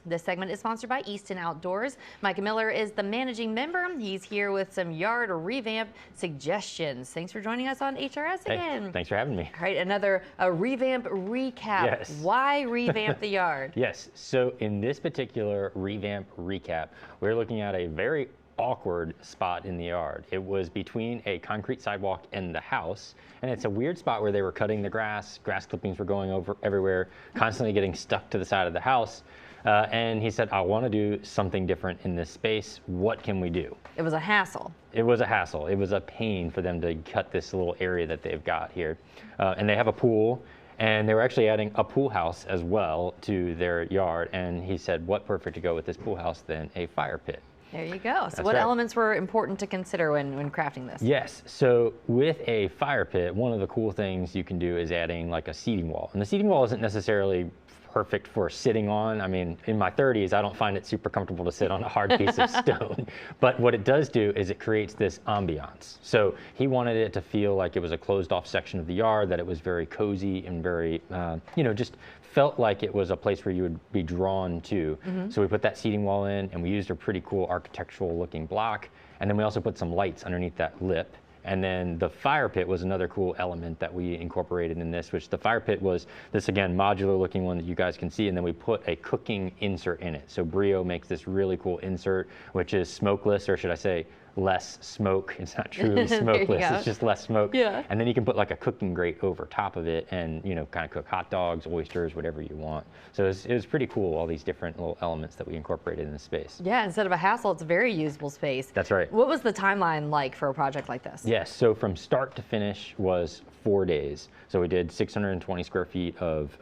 This segment is sponsored by Easton Outdoors. Mike Miller is the managing member. He's here with some yard revamp suggestions. Thanks for joining us on HRS again. Hey, thanks for having me. All right, another revamp recap. Yes. Why revamp the yard? Yes, so in this particular revamp recap, we're looking at a very awkward spot in the yard. It was between a concrete sidewalk and the house, and it's a weird spot where they were cutting the grass clippings were going over everywhere, constantly getting stuck to the side of the house. And he said, I want to do something different in this space. What can we do? It was a hassle. It was a hassle. It was a pain for them to cut this little area that they've got here. And they have a pool, and they were actually adding a pool house as well to their yard. And he said, what perfect to go with this pool house than a fire pit? There you go. So That's what right. elements were important to consider when crafting this? Yes, so with a fire pit, one of the cool things you can do is adding like a seating wall. And the seating wall isn't necessarily perfect for sitting on. I mean, in my 30s, I don't find it super comfortable to sit on a hard piece of stone. But what it does do is it creates this ambiance. So he wanted it to feel like it was a closed off section of the yard, that it was very cozy and very, just felt like it was a place where you would be drawn to. So we put that seating wall in, and we used a pretty cool architectural looking block. And then we also put some lights underneath that lip. And then the fire pit was another cool element that we incorporated in this, which the fire pit was this, again, modular looking one that you guys can see. And then we put a cooking insert in it. So Brio makes this really cool insert, which is smokeless, or should I say less smoke. It's not truly smokeless, it's just less smoke. Yeah. And then you can put like a cooking grate over top of it and, kind of cook hot dogs, oysters, whatever you want. So it was pretty cool, all these different little elements that we incorporated in the space. Yeah, instead of a hassle, it's a very usable space. That's right. What was the timeline like for a project like this? Yes, so from start to finish was 4 days. So we did 620 square feet of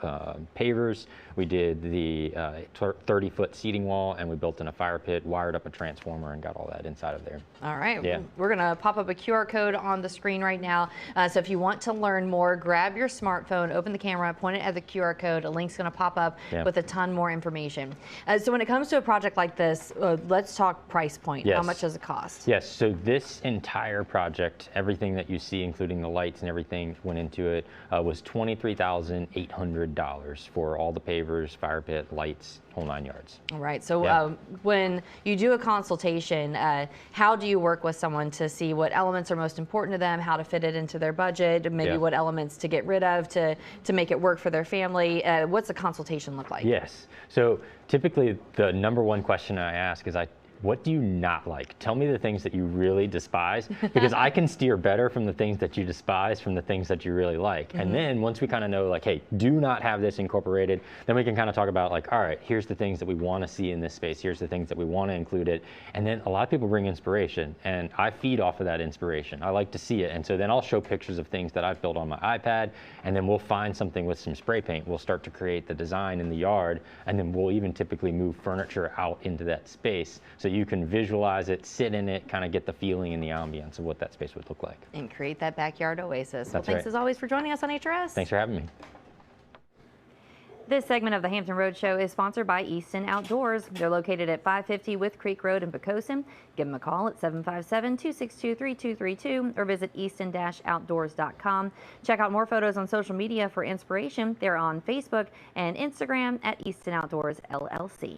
pavers. We did the 30-foot seating wall, and we built in a fire pit, wired up a transformer, and got all that inside of there. All right, yeah. We're gonna pop up a QR code on the screen right now. So if you want to learn more, grab your smartphone, open the camera, point it at the QR code. A link's gonna pop up with a ton more information. So when it comes to a project like this, let's talk price point. Yes. How much does it cost? Yes, so this entire project, everything that you see, including the lights and everything went into it, was $23,800 for all the pavers, fire pit, lights, whole 9 yards. All right, so when you do a consultation, how do you work with someone to see what elements are most important to them, how to fit it into their budget, maybe what elements to get rid of to make it work for their family? What's a consultation look like? Yes, so typically the number one question I ask is, what do you not like? Tell me the things that you really despise, because I can steer better from the things that you despise from the things that you really like. And then once we kind of know, like, hey, do not have this incorporated, then we can kind of talk about, like, all right, here's the things that we want to see in this space. Here's the things that we want to include it. And then a lot of people bring inspiration, and I feed off of that inspiration. I like to see it. And so then I'll show pictures of things that I've built on my iPad, and then we'll find something with some spray paint. We'll start to create the design in the yard, and then we'll even typically move furniture out into that space, so you can visualize it, sit in it, kind of get the feeling and the ambience of what that space would look like. And create that backyard oasis. That's well, thanks right. as always for joining us on HRS. Thanks for having me. This segment of the Hampton Road Show is sponsored by Easton Outdoors. They're located at 550 With Creek Road in Pocosin. Give them a call at 757-262-3232 or visit easton-outdoors.com. Check out more photos on social media for inspiration. They're on Facebook and Instagram at Easton Outdoors LLC.